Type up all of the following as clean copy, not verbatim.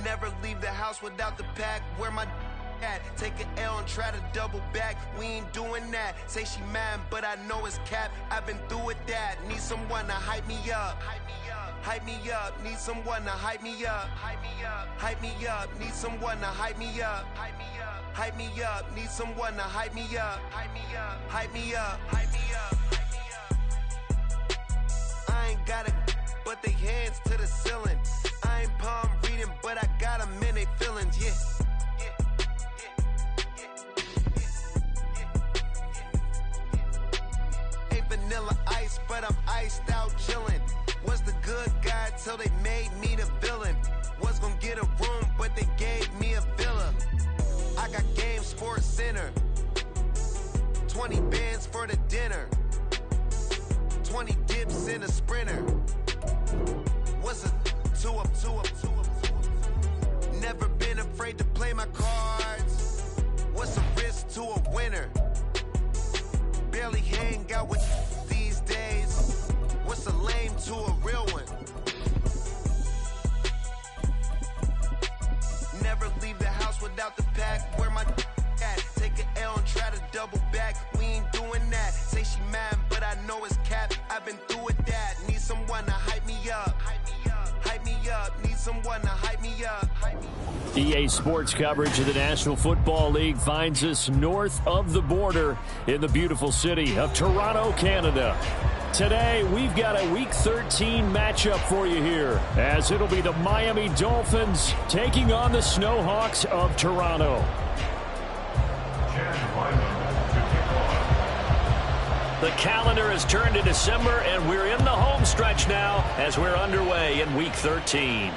Never leave the house without the pack. Where my at? Take an L and try to double back. We ain't doing that. Say she mad, but I know it's cap. I've been through with that. Need someone to hype me up. Hype me up. Need someone to hype me up. Hype me up. Hype me up. Need someone to hype me up. Hype me up. Hype me up. Need someone to hype me up. Hype me up. Hype me up. Hype me up. I ain't got it, but they hands to the ceiling. I ain't palm reading, but I got them in they feelings, yeah. Ain't vanilla ice, but I'm iced out chillin'. Was the good guy till they made me the villain. Was gonna get a room, but they gave me a villa. I got game, Sports Center. 20 bands for the dinner. 20 dips in a sprinter. What's a two up? Never been afraid to play my cards. What's a risk to a winner? Barely hang out with these days. What's a lame to a real one? Never leave the house without the pack. Where my at? Take an L and try to double back. We ain't doing that. Say she mad, but I know it's cap. I've been through with that. Need someone to hype me up. Hype me up. Hype me up. Need someone to hype me up. Hype me up. EA Sports coverage of the National Football League finds us north of the border in the beautiful city of Toronto, Canada. Today, we've got a Week 13 matchup for you here, as it'll be the Miami Dolphins taking on the Snowhawks of Toronto. The calendar has turned to December, and we're in the home stretch now as we're underway in Week 13.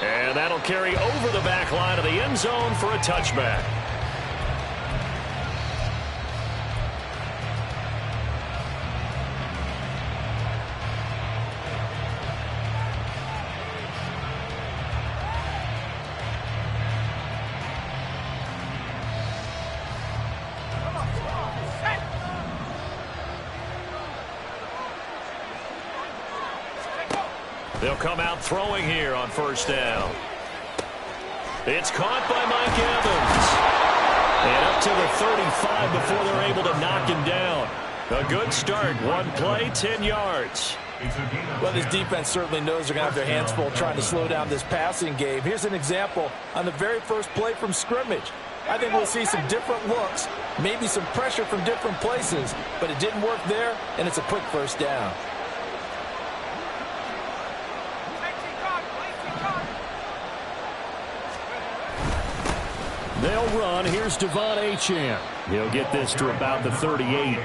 And that'll carry over the back line of the end zone for a touchback. They'll come out throwing here on first down. It's caught by Mike Evans. And up to the 35 before they're able to knock him down. A good start. One play, 10 yards. Well, this defense certainly knows they're going to have their hands full trying to slow down this passing game. Here's an example on the very first play from scrimmage. I think we'll see some different looks, maybe some pressure from different places, but it didn't work there, and it's a quick first down. They'll run. Here's Devon Achane. He'll get this to about the 38.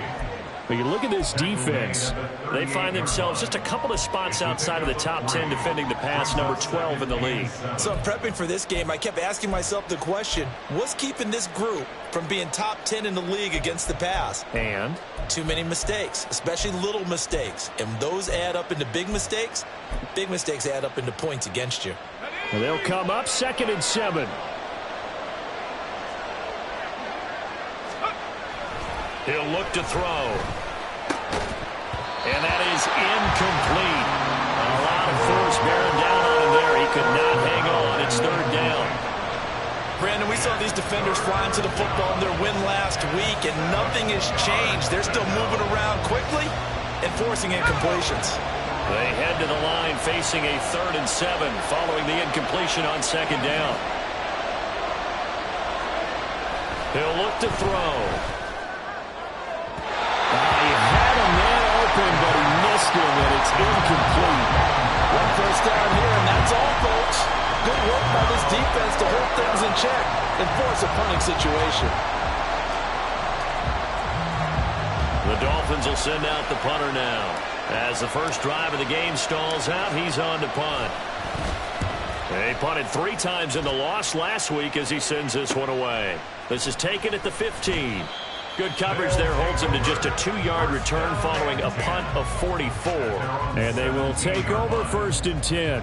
But you look at this defense, they find themselves just a couple of spots outside of the top 10 defending the pass, number 12 in the league. So in prepping for this game, I kept asking myself the question, what's keeping this group from being top 10 in the league against the pass? And? Too many mistakes, especially little mistakes. And those add up into big mistakes. Big mistakes add up into points against you. Well, they'll come up 2nd and 7. He'll look to throw. And that is incomplete. A lot of force bearing down on him there. He could not hang on. It's 3rd down. Brandon, we saw these defenders flying to the football in their win last week, and nothing has changed. They're still moving around quickly and forcing incompletions. They head to the line facing a 3rd and 7 following the incompletion on 2nd down. He'll look to throw. He had a man open, but he missed him, and it's incomplete. One first down here, and that's all, folks. Good work by this defense to hold things in check and force a punting situation. The Dolphins will send out the punter now. As the first drive of the game stalls out, he's on to punt. They punted 3 times in the loss last week as he sends this one away. This is taken at the 15. Good coverage there holds him to just a 2-yard return following a punt of 44. And they will take over 1st and 10.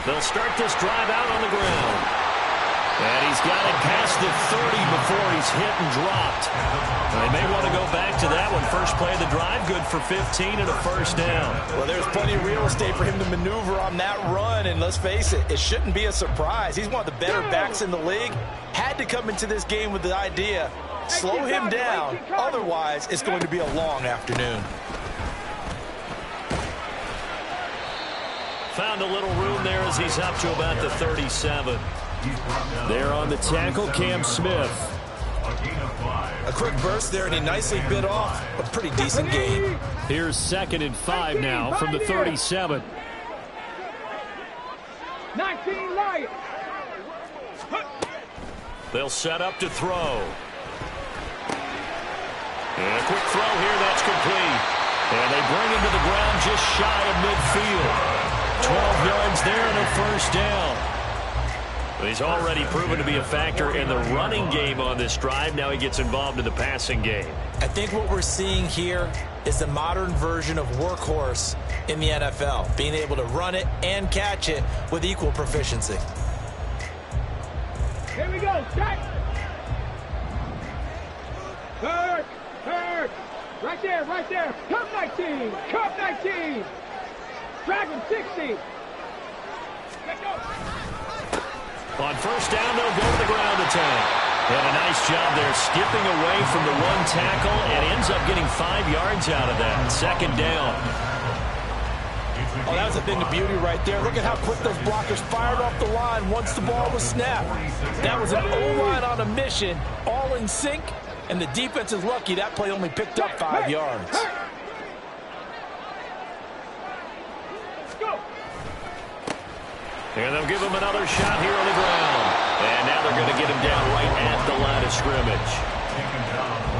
They'll start this drive out on the ground. And He's got it past the 30 before he's hit and dropped. They may want to go back to that one. First play of the drive, good for 15 and a first down. Well, there's plenty of real estate for him to maneuver on that run, and let's face it, it shouldn't be a surprise. He's one of the better backs in the league. Had to come into this game with the idea, slow him down, otherwise it's going to be a long afternoon. Found a little room there as he's up to about the 37. There on the tackle, Cam Smith. A quick burst there, and he nicely bit off a pretty decent gain. Here's 2nd and 5 now from the 37. 19 Lions. They'll set up to throw. And a quick throw here, that's complete. And they bring him to the ground just shy of midfield. 12 yards there and a first down. He's already proven to be a factor in the running game on this drive. Now he gets involved in the passing game. I think what we're seeing here is the modern version of workhorse in the NFL, being able to run it and catch it with equal proficiency. Here we go, set. Hurt. Right there. Cup 19. Drag him 60. Let's go. On first down, they'll go to the ground attack. And a nice job there, skipping away from the one tackle and ends up getting 5 yards out of that. 2nd down. Oh, that was a thing of beauty right there. Look at how quick those blockers fired off the line once the ball was snapped. That was an O-line on a mission, all in sync, and the defense is lucky that play only picked up 5 yards. And they'll give him another shot here on the ground. And now they're going to get him down right at the line of scrimmage.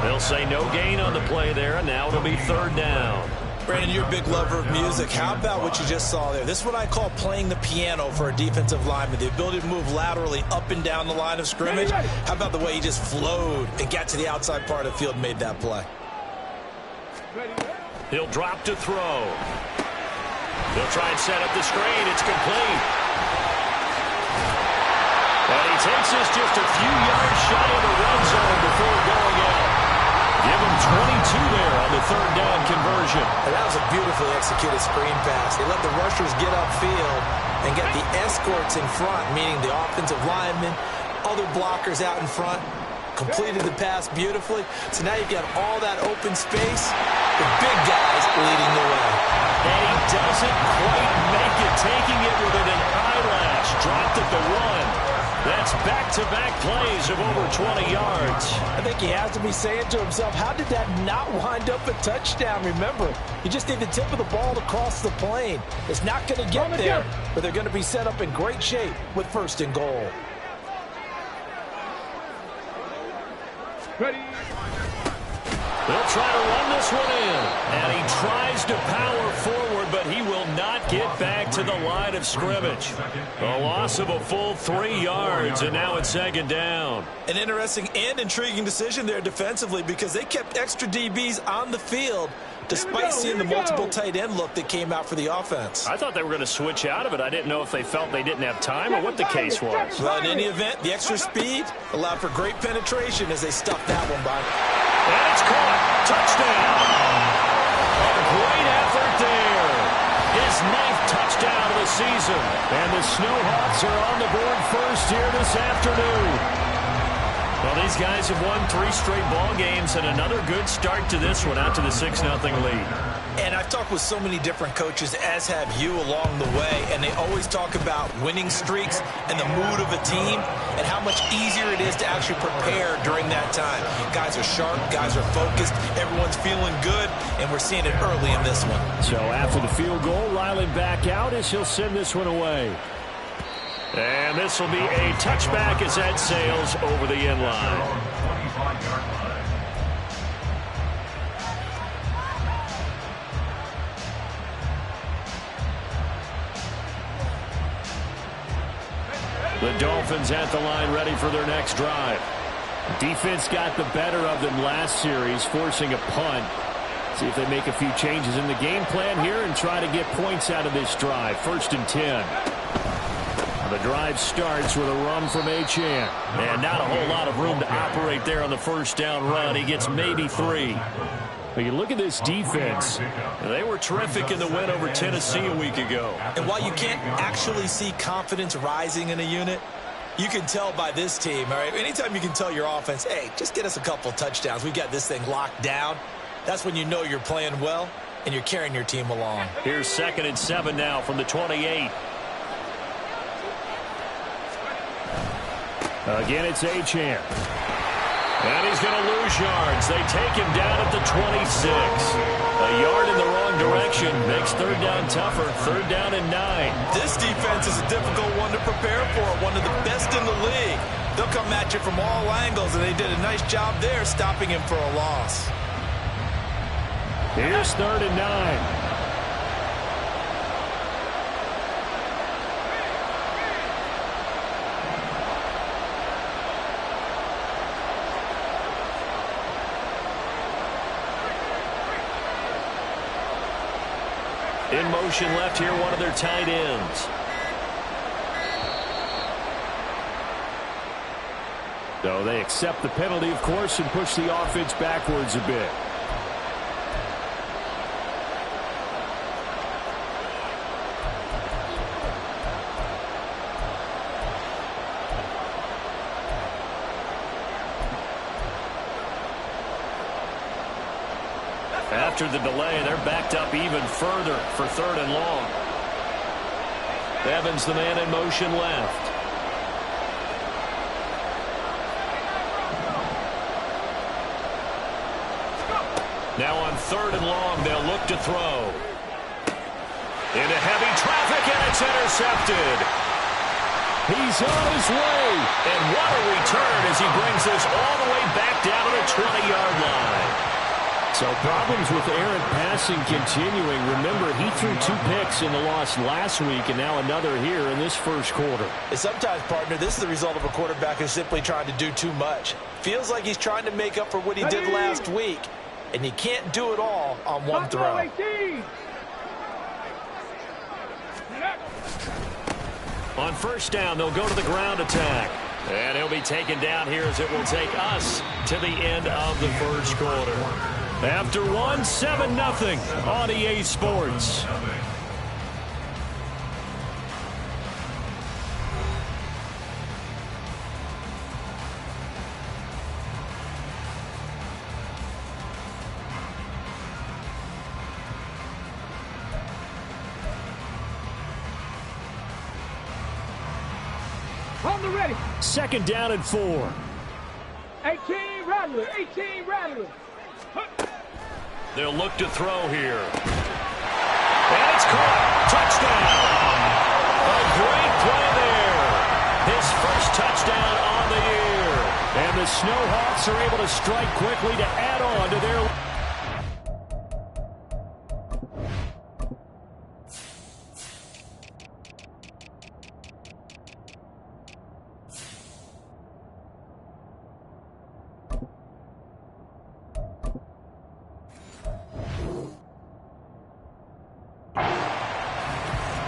They'll say no gain on the play there, and now it'll be 3rd down. Brandon, you're a big lover of music. How about what you just saw there? This is what I call playing the piano for a defensive lineman, the ability to move laterally up and down the line of scrimmage. How about the way he just flowed and got to the outside part of the field and made that play? He'll drop to throw. They'll try and set up the screen. It's complete. And he takes us just a few yards shy of the red zone before going out. Give him 22 there on the 3rd down conversion. And that was a beautifully executed screen pass. They let the rushers get upfield and get the escorts in front, meaning the offensive linemen, other blockers out in front. Completed the pass beautifully. So now you've got all that open space. The big guys leading the way. And he doesn't quite make it, taking it with an eyelash. Dropped at the 1. That's back-to-back plays of over 20 yards. I think he has to be saying to himself, how did that not wind up a touchdown? Remember, you just need the tip of the ball to cross the plane. It's not going to get there, but they're going to be set up in great shape with 1st and goal. Ready. They'll try to run this one in. And he tries to power forward, but he will not get back to the line of scrimmage. A loss of a full 3 yards, and now it's 2nd down. An interesting and intriguing decision there defensively because they kept extra DBs on the field despite seeing the multiple tight end look that came out for the offense. I thought they were going to switch out of it. I didn't know if they felt they didn't have time or what the case was. Well, in any event, the extra speed allowed for great penetration as they stuffed that one by. And it's caught. Touchdown. A great effort there. His 9th touchdown of the season. And the Snowhawks are on the board first here this afternoon. Well, these guys have won 3 straight ball games and another good start to this one out to the 6-0 lead. And I've talked with so many different coaches, as have you along the way, and they always talk about winning streaks and the mood of a team and how much easier it is to actually prepare during that time. Guys are sharp, guys are focused, everyone's feeling good, and we're seeing it early in this one. So after the field goal, Ryland back out as he'll send this one away. And this will be a touchback as that sails over the end line. The Dolphins at the line ready for their next drive. Defense got the better of them last series, forcing a punt. See if they make a few changes in the game plan here and try to get points out of this drive. 1st and 10. The drive starts with a run from Achane. And not a whole lot of room to operate there on the first down run. He gets maybe 3. But you look at this defense. They were terrific in the win over Tennessee a week ago. And while you can't actually see confidence rising in a unit, you can tell by this team, all right? Anytime you can tell your offense, hey, just get us a couple touchdowns. We got this thing locked down. That's when you know you're playing well and you're carrying your team along. Here's 2nd and 7 now from the 28. Again, it's Achane. And he's going to lose yards. They take him down at the 26. A yard in the wrong direction makes 3rd down tougher. 3rd down and 9. This defense is a difficult one to prepare for. One of the best in the league. They'll come at you from all angles, and they did a nice job there stopping him for a loss. Here's 3rd and 9. In motion left here, one of their tight ends. So they accept the penalty, of course, and push the offense backwards a bit. After the delay, they're backed up even further for 3rd and long. Evans, the man in motion left. Now on 3rd and long, they'll look to throw. Into heavy traffic, and it's intercepted. He's on his way. And what a return as he brings this all the way back down to the 20-yard line. So problems with errant passing continuing. Remember, he threw 2 picks in the loss last week and now another here in this first quarter. And sometimes, partner, this is the result of a quarterback who's simply trying to do too much. Feels like he's trying to make up for what he did last week, and he can't do it all on one throw. On 1st down, they'll go to the ground attack. And he'll be taken down here as it will take us to the end of the first quarter. After 7-0 on EA Sports. On the ready. 2nd down and 4. 18 Rattler. 18 Rattler. They'll look to throw here. And it's caught. Touchdown. A great play there. His first touchdown on the year. And the Snowhawks are able to strike quickly to add on to their...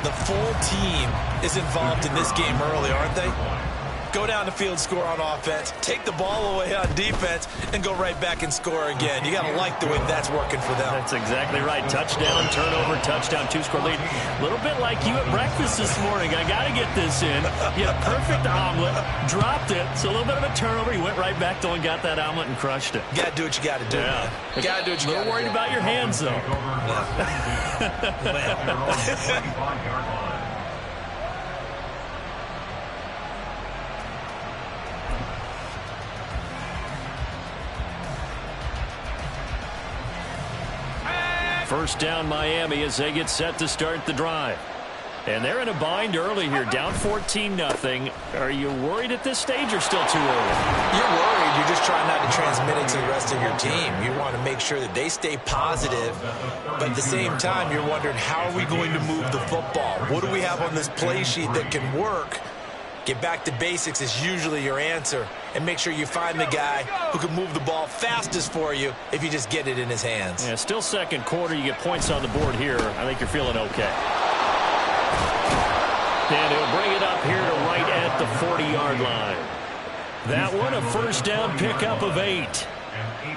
The full team is involved in this game early, aren't they? Go down the field, score on offense, take the ball away on defense, and go right back and score again. You got to like the way that's working for them. That's exactly right. Touchdown, turnover, touchdown, 2-score lead. A little bit like you at breakfast this morning. I got to get this in. You had a perfect omelet, dropped it. So a little bit of a turnover. You went right back, though, and got that omelet and crushed it. You got to do what you got to do, man. You got to do what you got to do. A little worried about your hands, though. First down Miami as they get set to start the drive. And they're in a bind early here, down 14-0. Are you worried at this stage or still too early? You're worried. You're just trying not to transmit it to the rest of your team. You want to make sure that they stay positive, but at the same time, you're wondering, how are we going to move the football? What do we have on this play sheet that can work? Get back to basics is usually your answer, and make sure you find the guy who can move the ball fastest for you if you just get it in his hands. Yeah, still second quarter. You get points on the board here. I think you're feeling okay. And he'll bring it up here to 40-yard line. That one a first down pickup of 8.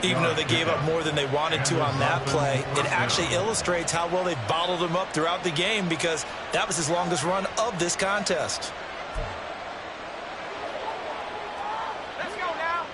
Even though they gave up more than they wanted to on that play, it actually illustrates how well they bottled him up throughout the game, because that was his longest run of this contest. Let's go now.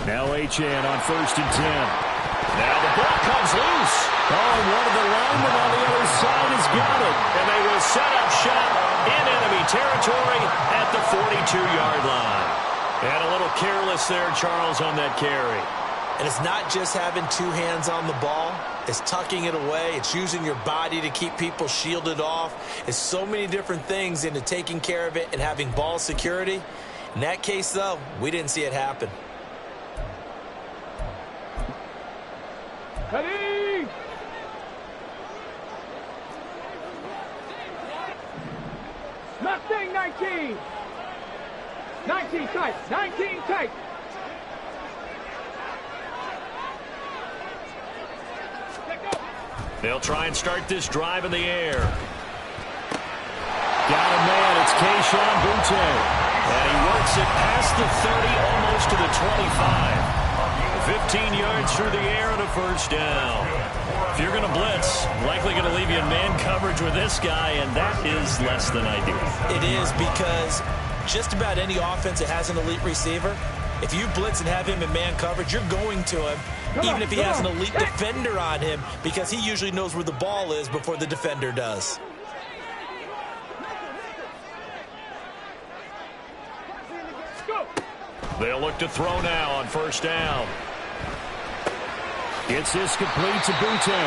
Now Achane on 1st and 10. Now the ball comes loose. Oh, and one of the linemen on the other side has got it. And they will set up shop in enemy territory at the 42-yard line. And a little careless there, Charles, on that carry. And it's not just having two hands on the ball. It's tucking it away. It's using your body to keep people shielded off. It's so many different things into taking care of it and having ball security. In that case, though, we didn't see it happen. Ready? Mustang 19. 19 tight. 19 tight. They'll try and start this drive in the air. Got a man. It's Kayshon Boutte. And he works it past the 30, almost to the 25. 15 yards through the air and a first down. If you're going to blitz, likely going to leave you in man coverage with this guy, and that is less than ideal. It is, because just about any offense that has an elite receiver, if you blitz and have him in man coverage, you're going to him, even if he has an elite defender on him, because he usually knows where the ball is before the defender does. They'll look to throw now on first down. It's this complete to Boutte.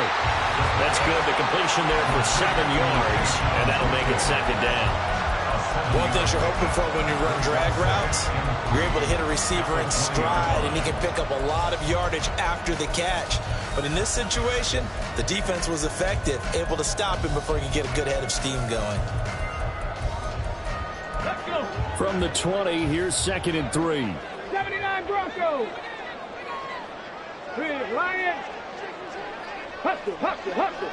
That's good. The completion there for 7 yards, and that'll make it second down. One thing you're hoping for when you run drag routes, you're able to hit a receiver in stride, and he can pick up a lot of yardage after the catch. But in this situation, the defense was effective, able to stop him before he could get a good head of steam going. Let's go. From the 20, here's 2nd and 3. 79 Broncos. Big Lion. Hustle, hustle, hustle.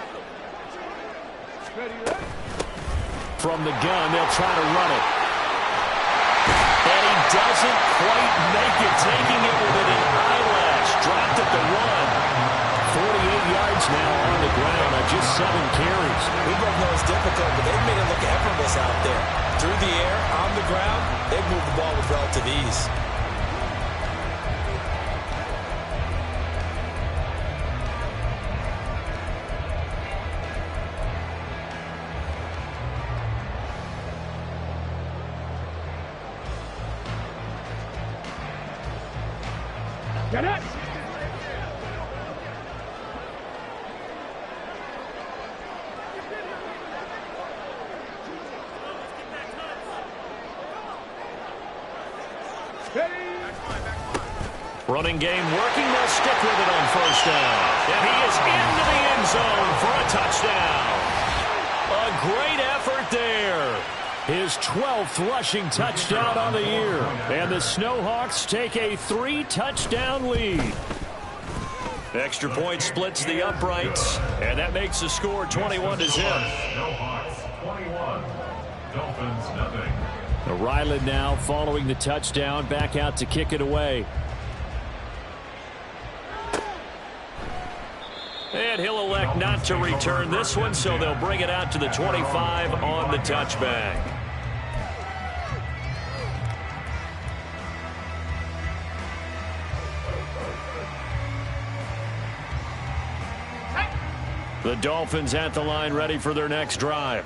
Ready, ready. From the gun, they'll try to run it. And he doesn't quite make it, taking it with an eyelash. Dropped at the 1. 48 yards now on the ground on just 7 carries. We both know it's difficult, but they've made it look effortless out there. Through the air, on the ground, they've moved the ball with relative ease. Get it. Running game working. They'll stick with it on first down. And he is into the end zone for a touchdown. A great effort there. His 12th rushing touchdown on the year. And the Snowhawks take a 3-touchdown lead. Extra point splits the uprights. And that makes the score 21-0. Snowhawks 21. Dolphins nothing. Ryland now following the touchdown, back out to kick it away. And he'll elect not to return this one, so they'll bring it out to the 25 on the touchback. The Dolphins at the line, ready for their next drive.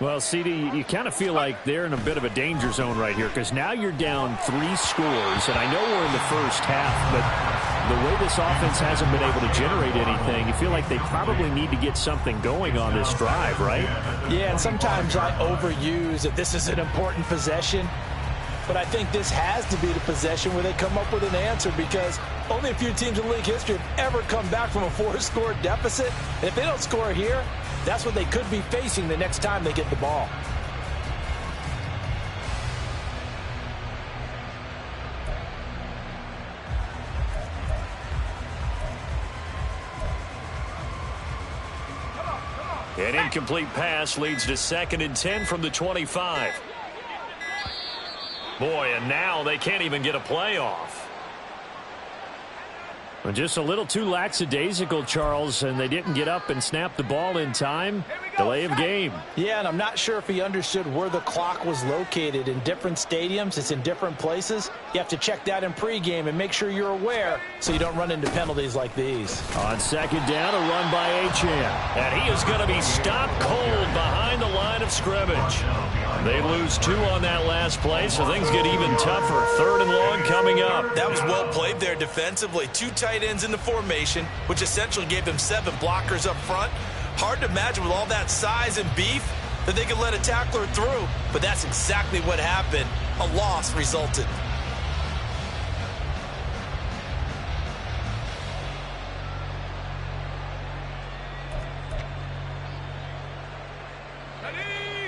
Well, CD, you kind of feel like they're in a bit of a danger zone right here, because now you're down 3 scores, and I know we're in the first half, but the way this offense hasn't been able to generate anything, you feel like they probably need to get something going on this drive, right? Yeah, and sometimes I overuse that this is an important possession, but I think this has to be the possession where they come up with an answer, because only a few teams in league history have ever come back from a 4-score deficit, and if they don't score here, that's what they could be facing the next time they get the ball. An incomplete pass leads to 2nd and 10 from the 25. Boy, and now they can't even get a play off. Just a little too lackadaisical, Charles, and they didn't get up and snap the ball in time. Delay of game. Yeah, and I'm not sure if he understood where the clock was located. In different stadiums, it's in different places. You have to check that in pregame and make sure you're aware so you don't run into penalties like these. On 2nd down, a run by Achane. And he is going to be stopped cold behind the line of scrimmage. They lose 2 on that last play, so things get even tougher. 3rd and long coming up. That was well played there defensively. 2 tight ends in the formation, which essentially gave them 7 blockers up front. Hard to imagine with all that size and beef that they could let a tackler through, but that's exactly what happened. A loss resulted.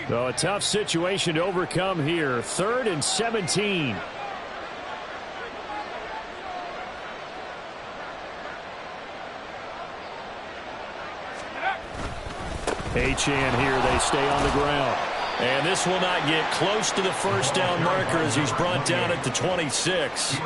So a tough situation to overcome here. 3rd and 17. Achane here. They stay on the ground. And this will not get close to the first down marker as he's brought down at the 26.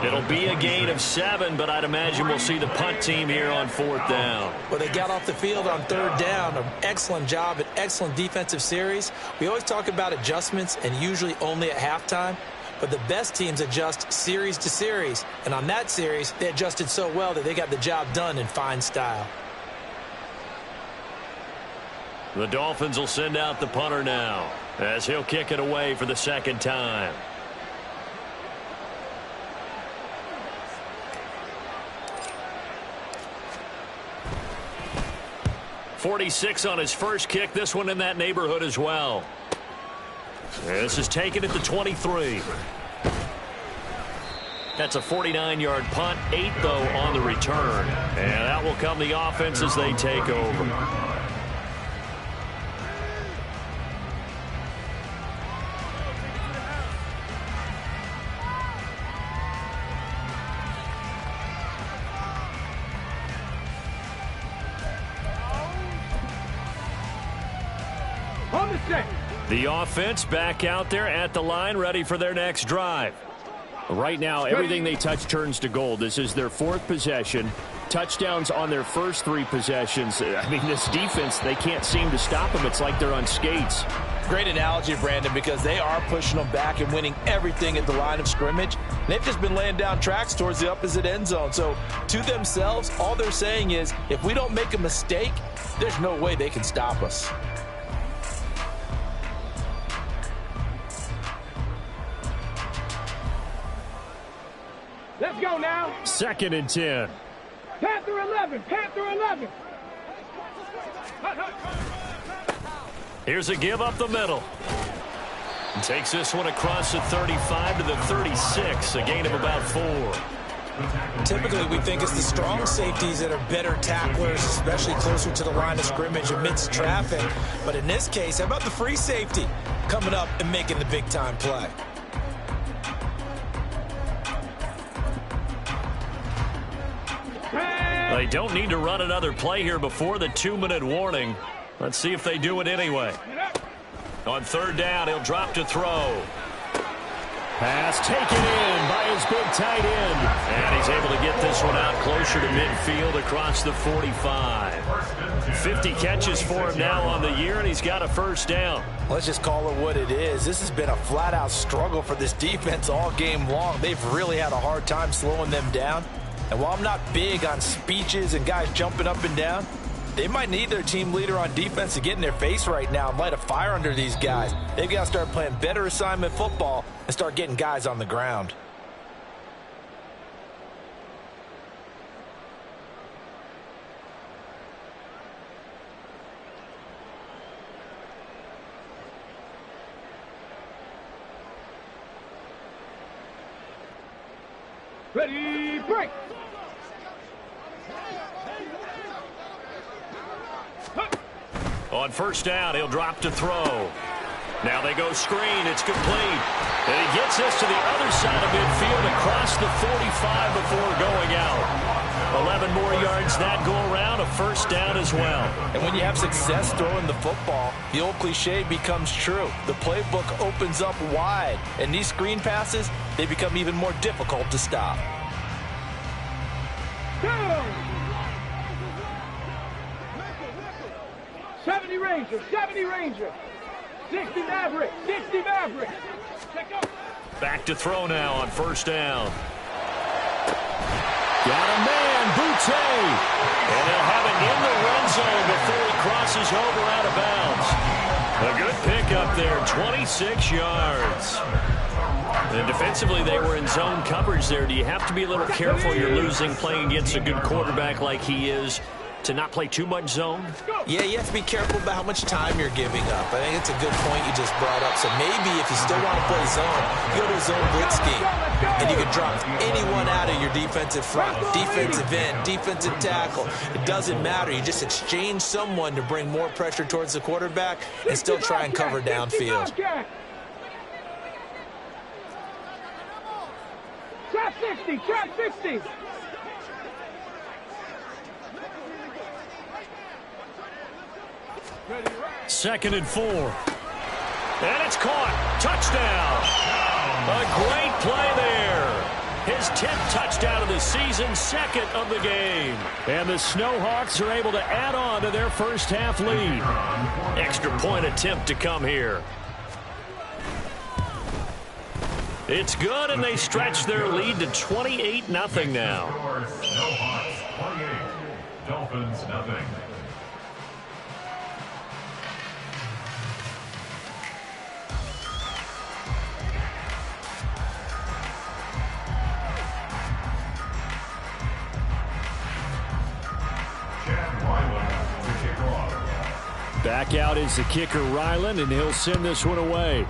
It'll be a gain of 7, but I'd imagine we'll see the punt team here on 4th down. Well, they got off the field on 3rd down. An excellent job, an excellent defensive series. We always talk about adjustments and usually only at halftime. But the best teams adjust series to series. And on that series, they adjusted so well that they got the job done in fine style. The Dolphins will send out the punter now as he'll kick it away for the 2nd time. .46 on his first kick. This one in that neighborhood as well. This is taken at the 23. That's a 49-yard punt. 8, though, on the return. And that will come the offense as they take over. The offense back out there at the line, ready for their next drive. Right now, everything they touch turns to gold. This is their 4th possession. Touchdowns on their first 3 possessions. I mean, this defense, they can't seem to stop them. It's like they're on skates. Great analogy, Brandon, because they are pushing them back and winning everything at the line of scrimmage. They've just been laying down tracks towards the opposite end zone. So, to themselves, all they're saying is, if we don't make a mistake, there's no way they can stop us. Let's go now. 2nd and 10. Panther 11. Panther 11. Here's a give up the middle. Takes this one across the 35 to the 36. A gain of about 4. Typically, we think it's the strong safeties that are better tacklers, especially closer to the line of scrimmage amidst traffic. But in this case, how about the free safety coming up and making the big-time play? They don't need to run another play here before the 2-minute warning. Let's see if they do it anyway. On 3rd down, he'll drop to throw. Pass taken in by his big tight end. And he's able to get this one out closer to midfield across the 45. 50 catches for him now on the year, and he's got a 1st down. Let's just call it what it is. This has been a flat-out struggle for this defense all game long. They've really had a hard time slowing them down. And while I'm not big on speeches and guys jumping up and down, they might need their team leader on defense to get in their face right now and light a fire under these guys. They've got to start playing better assignment football and start getting guys on the ground. Ready, break. On 1st down, he'll drop to throw. Now they go screen. It's complete. And he gets this to the other side of midfield across the 45 before going out. 11 more yards that go around, a first down as well. And when you have success throwing the football, the old cliche becomes true. The playbook opens up wide, and these screen passes, they become even more difficult to stop. 70 Ranger, 70 Ranger. 60 Maverick, 60 Maverick. Back to throw now on first down. Got a man, Boutte. And he'll have it in the red zone before he crosses over out of bounds. A good pickup there, 26 yards. And defensively, they were in zone coverage there. Do you have to be a little careful? You're losing playing against a good quarterback like he is to not play too much zone? Yeah, you have to be careful about how much time you're giving up. I think it's a good point you just brought up. So maybe if you still want to play zone, you go to a zone blitz scheme. And you can drop anyone out of your defensive front, defensive end, defensive tackle. It doesn't matter. You just exchange someone to bring more pressure towards the quarterback and still try and cover downfield. Trap 60, trap 60. Second and 4. And it's caught. Touchdown. A great play there. His 10th touchdown of the season, second of the game. And the Snowhawks are able to add on to their first half lead. Extra point attempt to come here. It's good, and they stretch their lead to 28-0 now. Snowhawks 28, Dolphins nothing. Back out is the kicker, Ryland, and he'll send this one away.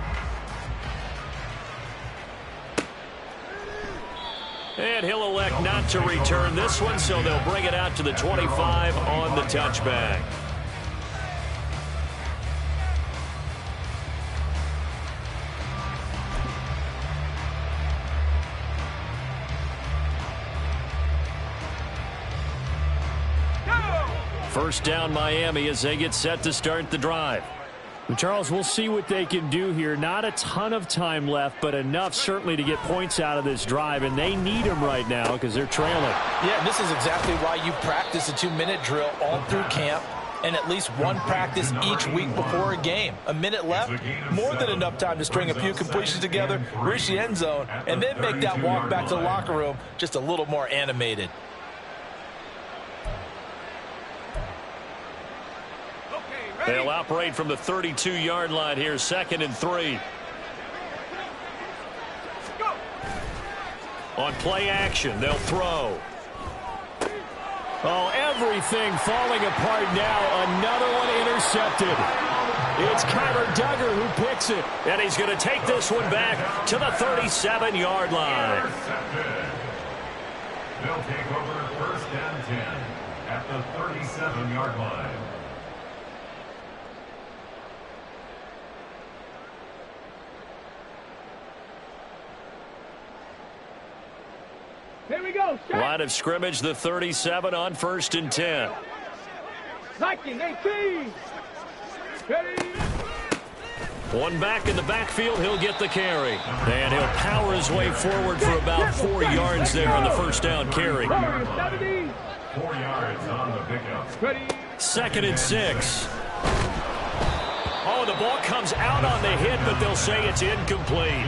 And he'll elect not to return this one, so they'll bring it out to the 25 on the touchback. First down, Miami, as they get set to start the drive. Charles, we'll see what they can do here. Not a ton of time left, but enough certainly to get points out of this drive, and they need them right now because they're trailing. Yeah, and this is exactly why you practice a 2-minute drill all through camp and at least one practice each week before a game. A minute left, more than enough time to string a few completions together, reach the end zone, and then make that walk back to the locker room just a little more animated. They'll operate from the 32-yard line here, second and 3. On play action, they'll throw. Oh, everything falling apart now. Another one intercepted. It's Kyler Duggar who picks it. And he's going to take this one back to the 37-yard line. They'll take over first and 10 at the 37-yard line. Here we go. Line of scrimmage, the 37 on first and 10. 19, 18. Ready. One back in the backfield, he'll get the carry. And he'll power his way forward for about 4 yards there on the first down carry. 4 yards on the pickup. Ready. Second and 6. Oh, the ball comes out on the hit, but they'll say it's incomplete.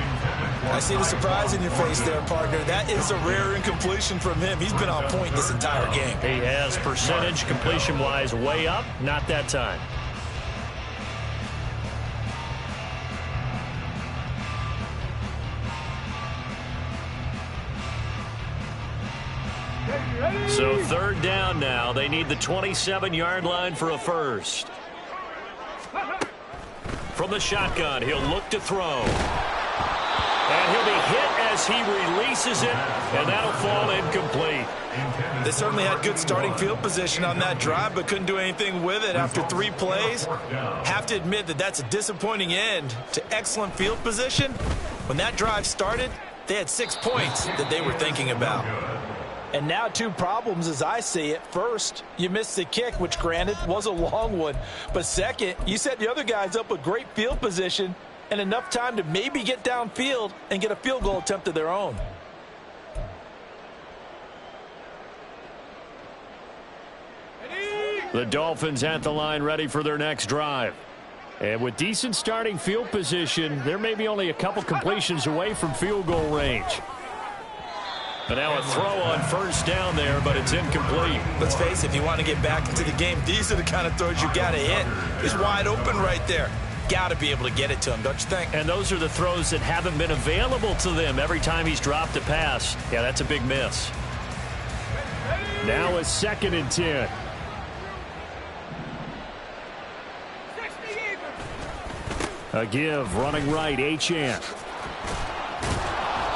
I see the surprise in your face there, partner. That is a rare incompletion from him. He's been on point this entire game. He has percentage completion-wise way up, not that time. So third down now. They need the 27-yard line for a first. From the shotgun, he'll look to throw. And he'll be hit as he releases it, and that'll fall incomplete. They certainly had good starting field position on that drive, but couldn't do anything with it after 3 plays. Have to admit that that's a disappointing end to excellent field position. When that drive started, they had 6 points that they were thinking about. And now two problems as I see it. First, you missed the kick, which granted was a long one. But second, you set the other guys up with great field position and enough time to maybe get downfield and get a field goal attempt of their own. The Dolphins at the line ready for their next drive. And with decent starting field position, they're maybe only a couple completions away from field goal range. But now a throw on first down there, but it's incomplete. Let's face it, if you want to get back into the game, these are the kind of throws you got to hit. He's wide open right there. Got to be able to get it to him, don't you think? And those are the throws that haven't been available to them every time he's dropped a pass. Yeah, that's a big miss. Now a 2nd and 10. A give, running right, Achane.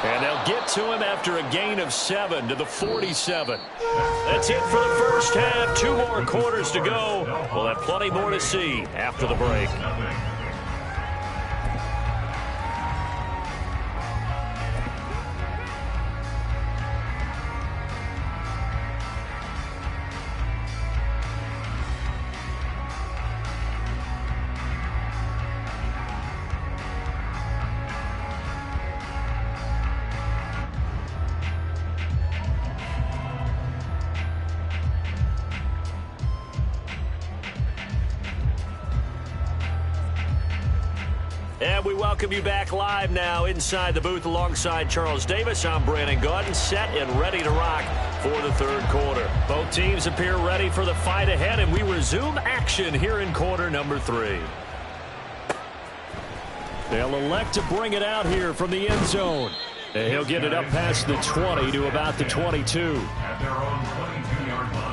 And they'll get to him after a gain of 7 to the 47. That's it for the first half. 2 more quarters to go. We'll have plenty more to see after the break. And we welcome you back live now inside the booth alongside Charles Davis. I'm Brandon Gaudin, set and ready to rock for the third quarter. Both teams appear ready for the fight ahead, and we resume action here in quarter number 3. They'll elect to bring it out here from the end zone. And he'll get it up past the 20 to about the 22. At their own 22-yard line.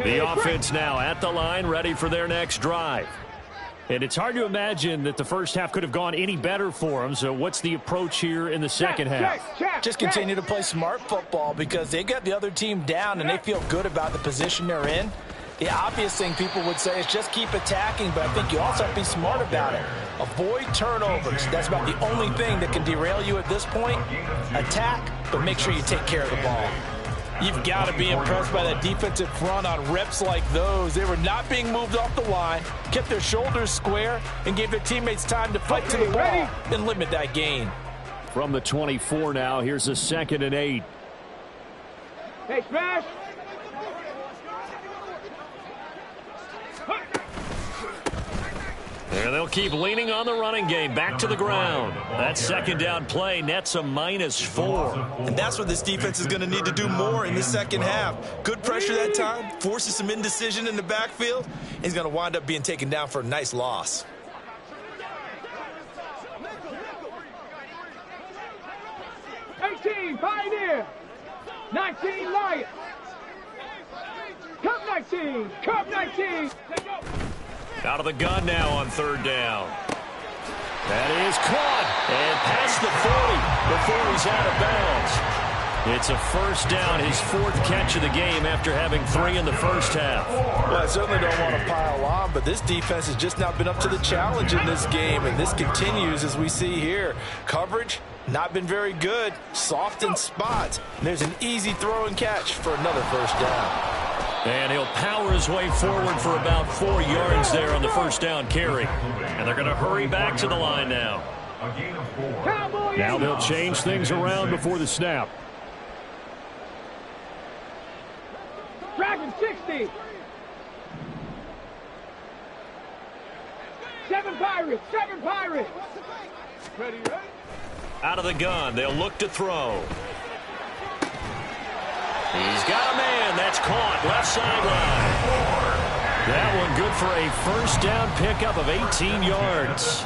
The offense now at the line, ready for their next drive. And it's hard to imagine that the first half could have gone any better for them. So what's the approach here in the second half? Just continue to play smart football because they got the other team down and they feel good about the position they're in. The obvious thing people would say is just keep attacking, but I think you also have to be smart about it. Avoid turnovers. That's about the only thing that can derail you at this point. Attack, but make sure you take care of the ball. You've got to be impressed by that defensive front on reps like those. They were not being moved off the line, kept their shoulders square, and gave their teammates time to fight to the ball and limit that gain. From the 24 now, here's a 2nd and 8. Hey, smash! And they'll keep leaning on the running game. Back to the ground. That second down play nets a -4. And that's what this defense is going to need to do more in the second half. Good pressure that time, forces some indecision in the backfield. He's going to wind up being taken down for a nice loss. 18, Pioneer. 19, Lions. Cup 19, Cup 19. Out of the gun now on 3rd down. That is caught and past the 40 before he's out of bounds. It's a first down, his 4th catch of the game after having 3 in the first half. Well, I certainly don't want to pile on, but this defense has just not been up to the challenge in this game, and this continues as we see here. Coverage, not been very good, soft in spots. And there's an easy throw and catch for another first down. And he'll power his way forward for about 4 yards there on the first down carry. And they're going to hurry back to the line now. Now they'll change things around before the snap. Dragon 60. 7 Pirates, 7 Pirates. Ready, ready? Out of the gun, they'll look to throw. He's got a man. That's caught. Left sideline. That one good for a first down pickup of 18 yards.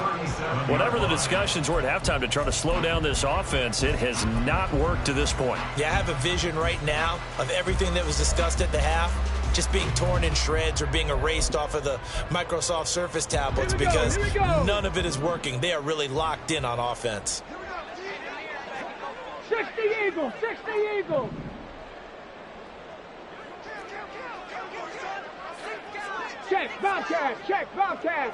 Whatever the discussions were at halftime to try to slow down this offense, it has not worked to this point. Yeah, I have a vision right now of everything that was discussed at the half just being torn in shreds or being erased off of the Microsoft Surface tablets because none of it is working. They are really locked in on offense. 60 Eagles, 60 Eagles. Check, Bobcat.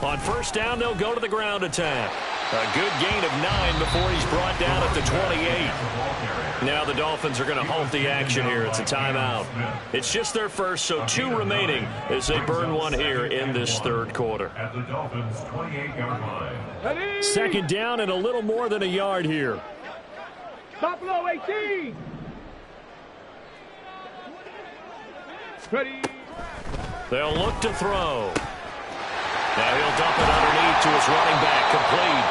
On first down, they'll go to the ground attack. A good gain of 9 before he's brought down at the 28. Now the Dolphins are going to halt the action here. It's a timeout. It's just their first, so 2 remaining as they burn one here in this third quarter. At the Dolphins' 28-yard line. Second down and a little more than a yard here. Buffalo 18. Ready. They'll look to throw. Now he'll dump it underneath to his running back, complete.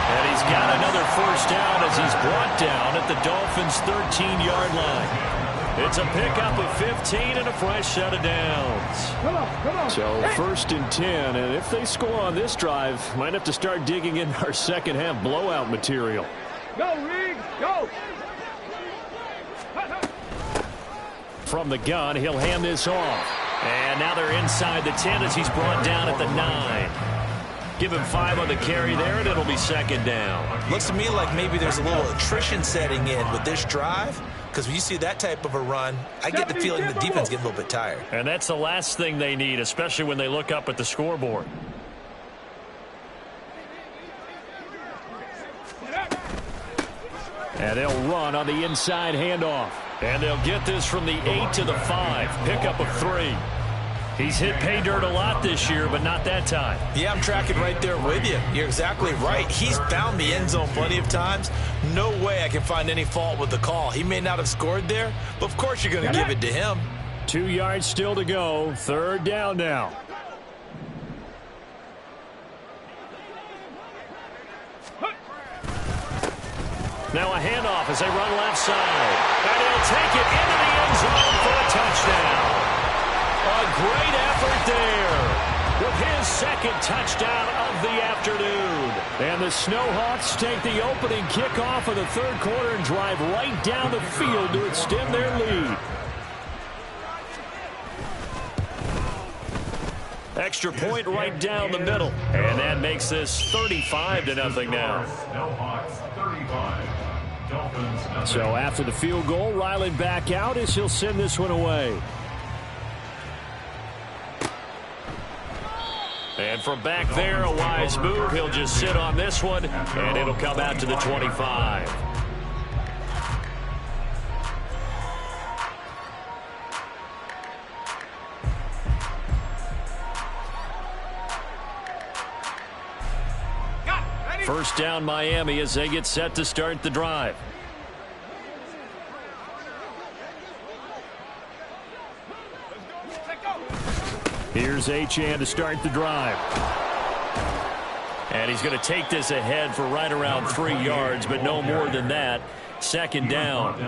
And he's got another first down as he's brought down at the Dolphins' 13-yard line. It's a pickup of 15 and a fresh set of downs. Come on. So first and 10, and if they score on this drive, might have to start digging in our second-half blowout material. Go, Riggs, go. From the gun, he'll hand this off. And now they're inside the 10 as he's brought down at the 9. Give him 5 on the carry there, and it'll be second down. Looks to me like maybe there's a little attrition setting in with this drive, because when you see that type of a run, I get the feeling the defense gets a little bit tired. And that's the last thing they need, especially when they look up at the scoreboard. And they'll run on the inside handoff. And they'll get this from the 8 to the 5. Pickup of 3. He's hit pay dirt a lot this year, but not that time. Yeah, I'm tracking right there with you. You're exactly right. He's found the end zone plenty of times. No way I can find any fault with the call. He may not have scored there, but of course you're going to give it to him. 2 yards still to go. Third down now. Now a handoff as they run left side. And he'll take it into the end zone for a touchdown. A great effort there with his second touchdown of the afternoon. And the Snowhawks take the opening kickoff of the third quarter and drive right down the field to extend their lead. Extra point right down the middle. And that makes this 35-0 now. So after the field goal, Ryland back out as he'll send this one away. And from back there, a wise move. He'll just sit on this one, and it'll come out to the 25. First down, Miami, as they get set to start the drive. Here's Achane to start the drive. And he's going to take this ahead for right around 3 yards, but no more than that. Second down.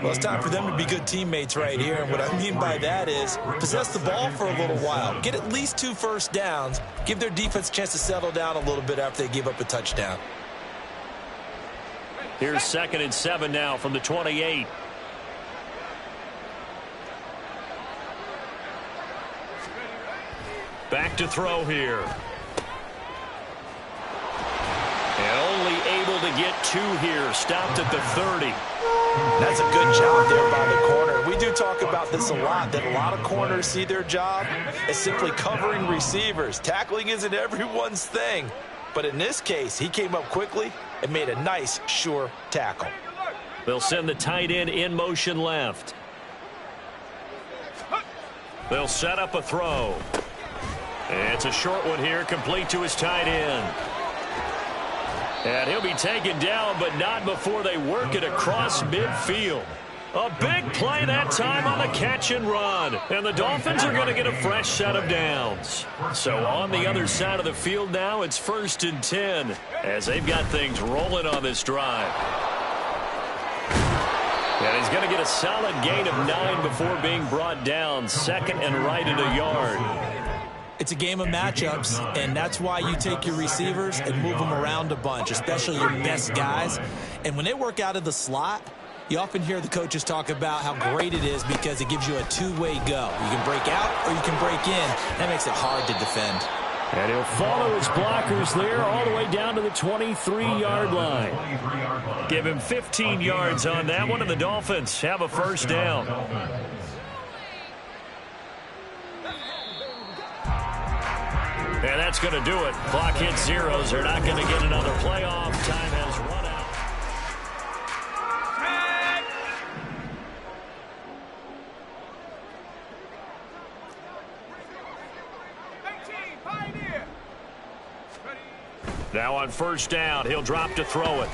Well, it's time for them to be good teammates right here. And what I mean by that is possess the ball for a little while. Get at least 2 first downs. Give their defense a chance to settle down a little bit after they give up a touchdown. Here's 2nd and 7 now from the 28. Back to throw here. And only able to get 2 here. Stopped at the 30. That's a good job there by the corner. We do talk about this a lot, that a lot of corners see their job as simply covering receivers. Tackling isn't everyone's thing. But in this case, he came up quickly and made a nice, sure tackle. They'll send the tight end in motion left. They'll set up a throw. And it's a short one here, complete to his tight end. And he'll be taken down, but not before they work it across midfield. A big play that time on the catch and run. And the Dolphins are going to get a fresh set of downs. So on the other side of the field now, it's 1st and 10 as they've got things rolling on this drive. And he's going to get a solid gain of 9 before being brought down. 2nd and right at a yard. It's a game of matchups, and that's why you take your receivers and move them around a bunch, especially your best guys. And when they work out of the slot, you often hear the coaches talk about how great it is because it gives you a 2-way go. You can break out or you can break in. That makes it hard to defend. And he'll follow his blockers there all the way down to the 23-yard line. Give him 15 yards on that one, and the Dolphins have a first down. And that's going to do it. Clock hits zeros. They're not going to get another playoff. Time has run out. Now on first down, he'll drop to throw it.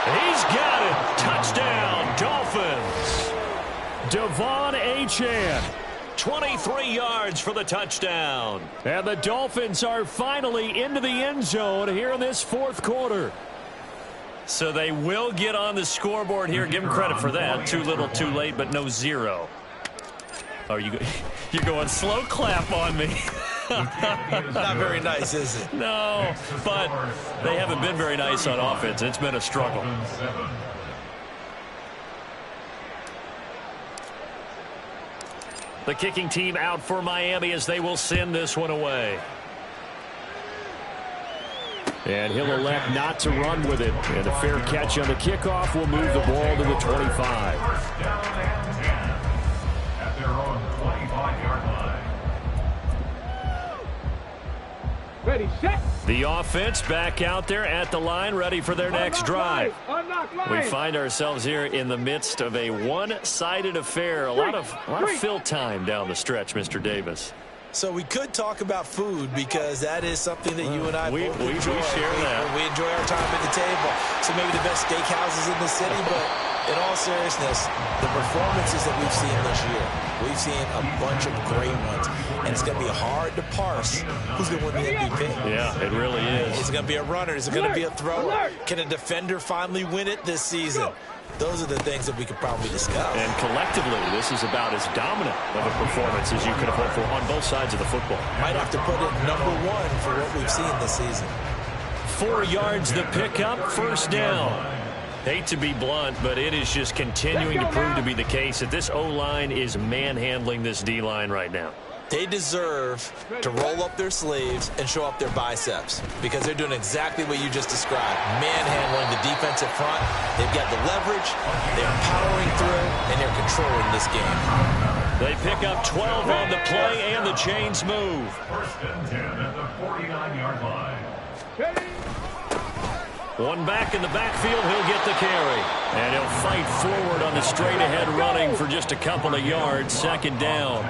He's got it. Touchdown, Dolphins. Devon Achane. 23 yards for the touchdown. And the Dolphins are finally into the end zone here in this fourth quarter. So they will get on the scoreboard here. Give them credit for that. Too little, too late, but no zero. Oh, you're going slow clap on me. Not very nice, is it? No, but they haven't been very nice on offense. It's been a struggle. The kicking team out for Miami as they will send this one away. And he'll elect not to run with it. And a fair catch on the kickoff will move the ball to the 25. First down and 10 at their own 25-yard line. Ready, set. The offense back out there at the line, ready for their next drive. We find ourselves here in the midst of a one-sided affair. A lot of fill time down the stretch, Mr. Davis. So we could talk about food because that is something that you and I both enjoy. We share that. We enjoy our time at the table. So maybe the best steakhouses in the city, but in all seriousness, the performances that we've seen this year, we've seen a bunch of great ones, and it's going to be hard to parse who's going to win the MVP. Yeah, it really is. Is it going to be a runner? Is it going to be a thrower? Can a defender finally win it this season? Those are the things that we could probably discuss. And collectively, this is about as dominant of a performance as you could have hoped for on both sides of the football. Might have to put it number one for what we've seen this season. 4 yards the pickup, first down. Hate to be blunt, but it is just continuing to prove to be the case that this O-line is manhandling this D-line right now. They deserve to roll up their sleeves and show up their biceps because they're doing exactly what you just described. Manhandling the defensive front. They've got the leverage. They're powering through, and they're controlling this game. They pick up 12 on the play, and the chains move. First and 10 at the 49-yard line. One back in the backfield, he'll get the carry. And he'll fight forward on the straight-ahead running for just a couple of yards. Second down.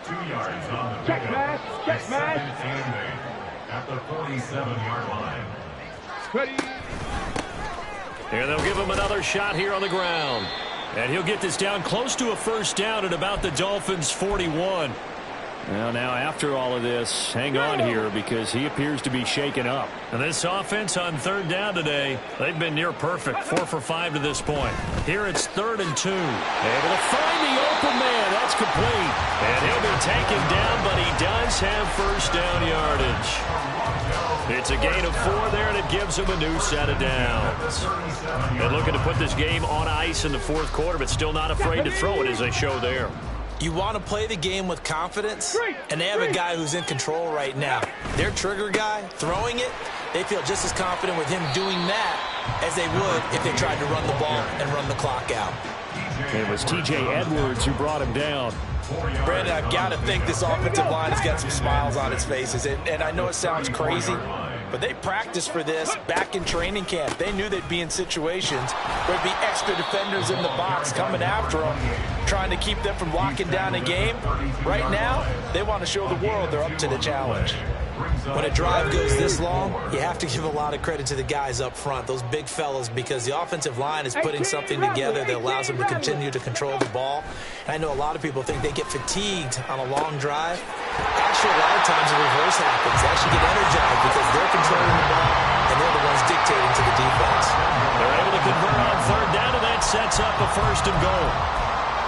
2 yards on the Check pickup. mash. Second and 8 at the 47-yard line. Ready. And they'll give him another shot here on the ground. And he'll get this down close to a first down at about the Dolphins' 41. Well, now after all of this, hang on here because he appears to be shaken up. And this offense on third down today, they've been near perfect, 4 for 5 to this point. Here it's 3rd and 2. Able to find the open man. That's complete. And he'll be taken down, but he does have first down yardage. It's a gain of 4 there, and it gives him a new set of downs. They're looking to put this game on ice in the fourth quarter, but still not afraid to throw it as they show there. You want to play the game with confidence, and they have a guy who's in control right now. Their trigger guy, throwing it, they feel just as confident with him doing that as they would if they tried to run the ball and run the clock out. It was T.J. Edwards who brought him down. Brandon, I've got to think this offensive line has got some smiles on its faces, and I know it sounds crazy, but they practiced for this back in training camp. They knew they'd be in situations where there'd be extra defenders in the box coming after them, trying to keep them from locking down a game. Right now, they want to show the world they're up to the challenge. When a drive goes this long, you have to give a lot of credit to the guys up front, those big fellas, because the offensive line is putting something together that allows them to continue to control the ball. And I know a lot of people think they get fatigued on a long drive. Actually, a lot of times the reverse happens. They actually get energized because they're controlling the ball and they're the ones dictating to the defense. They're able to convert on third down, and that sets up a 1st and goal.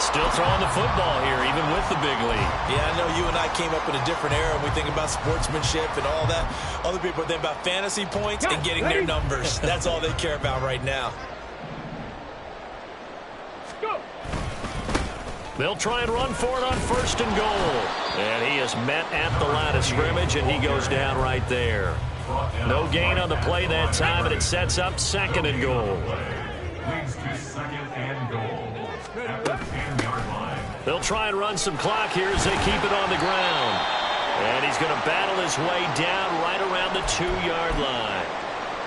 Still throwing the football here, even with the big lead. Yeah, I know you and I came up in a different era. We think about sportsmanship and all that. Other people think about fantasy points and getting their numbers. That's all they care about right now. Go. They'll try and run for it on 1st and goal. And he is met at the line of scrimmage, and he goes down right there. No gain on the play that time, and it sets up 2nd and goal. Leads to 2nd and goal at the 10-yard line. They'll try and run some clock here as they keep it on the ground. And he's going to battle his way down right around the 2-yard line.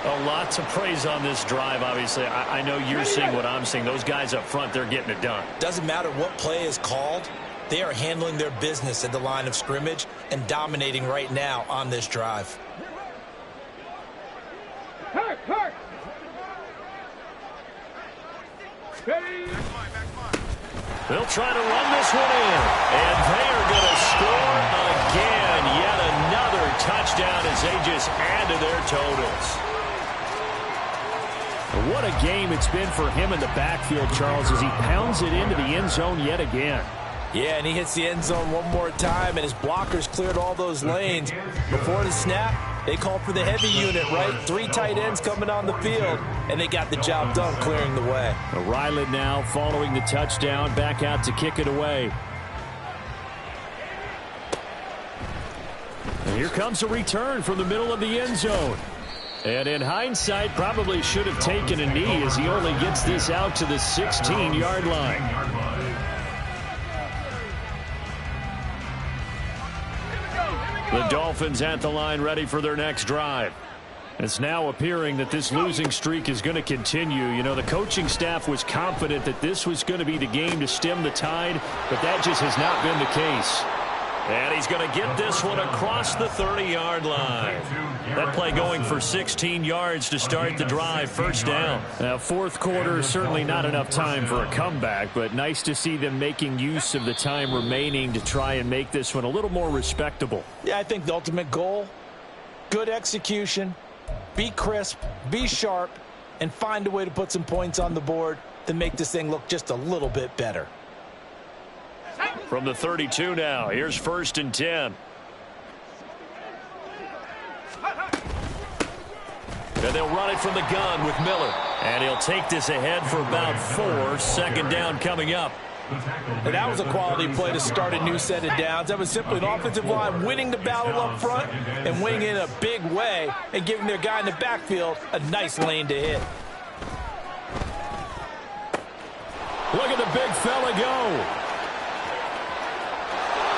A lot to praise on this drive, obviously. I know you're seeing what I'm seeing. Those guys up front, they're getting it done. Doesn't matter what play is called. They are handling their business at the line of scrimmage and dominating right now on this drive. Hurt! They'll try to run this one in. And they are going to score again. Yet another touchdown as they just add to their totals. What a game it's been for him in the backfield, Charles, as he pounds it into the end zone yet again. Yeah, and he hits the end zone one more time, and his blockers cleared all those lanes. Before the snap, they called for the heavy unit, right? 3 tight ends coming on the field, and they got the job done clearing the way. Ryland now following the touchdown, back out to kick it away. And here comes a return from the middle of the end zone. And in hindsight, probably should have taken a knee as he only gets this out to the 16-yard line. The Dolphins at the line ready for their next drive. It's now appearing that this losing streak is going to continue. You know, the coaching staff was confident that this was going to be the game to stem the tide, but that just has not been the case. And he's going to get this one across the 30-yard line. That play going for 16 yards to start the drive. 1st down. Now, 4th quarter, certainly not enough time for a comeback, but nice to see them making use of the time remaining to try and make this one a little more respectable. Yeah, I think the ultimate goal, good execution, be crisp, be sharp, and find a way to put some points on the board to make this thing look just a little bit better. From the 32 now, here's 1st and 10. And they'll run it from the gun with Miller. And he'll take this ahead for about 4. 2nd down coming up. And that was a quality play to start a new set of downs. That was simply an offensive line winning the battle up front and winning in a big way and giving their guy in the backfield a nice lane to hit. Look at the big fella go.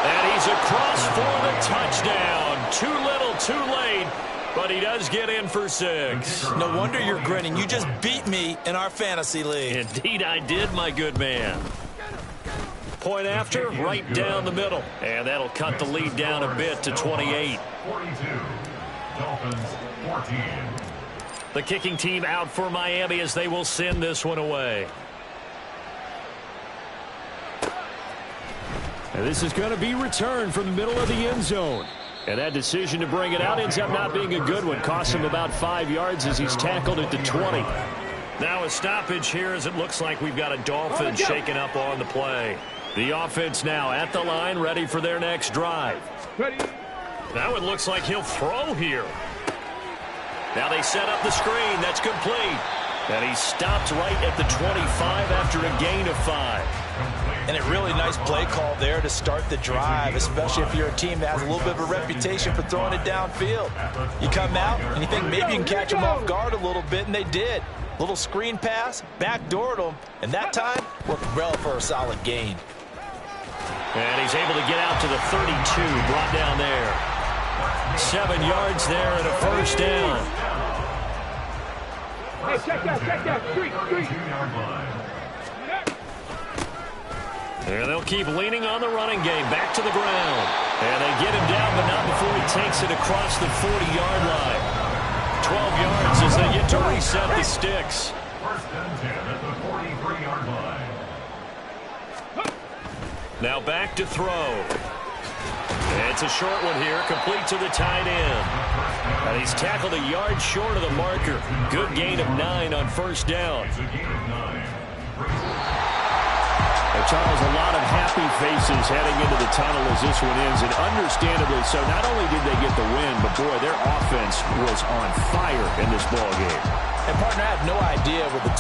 And he's across for the touchdown. Too little, too late, but he does get in for 6. No wonder you're grinning. You just beat me in our fantasy league. Indeed I did, my good man. Point after, right down the middle. And that'll cut the lead down a bit to 28. 42. Dolphins 14. The kicking team out for Miami as they will send this one away. And this is going to be returned from the middle of the end zone. And that decision to bring it out ends up not being a good one. Costs him about 5 yards as he's tackled at the 20. Now a stoppage here as it looks like we've got a Dolphin shaken up on the play. The offense now at the line ready for their next drive. Now it looks like he'll throw here. Now they set up the screen. That's complete. And he stopped right at the 25 after a gain of 5. And a really nice play call there to start the drive, especially if you're a team that has a little bit of a reputation for throwing it downfield. You come out and you think maybe you can catch them off guard a little bit, and they did. Little screen pass, backdoored them, and that time worked well for a solid gain. And he's able to get out to the 32, brought down there. 7 yards there and a 1st down. Hey, check that. Street. And they'll keep leaning on the running game. Back to the ground. And they get him down, but not before he takes it across the 40-yard line. 12 yards as they get to reset the sticks. 1st and 10 at the 43-yard line. Now back to throw. It's a short one here, complete to the tight end. And he's tackled a yard short of the marker. Good gain of 9 on 1st down. It's a gain of 9. Charles, a lot of happy faces heading into the tunnel as this one ends, and understandably so. Not only did they get the win, but boy, their offense was on fire in this ball game. And partner, I have no idea with the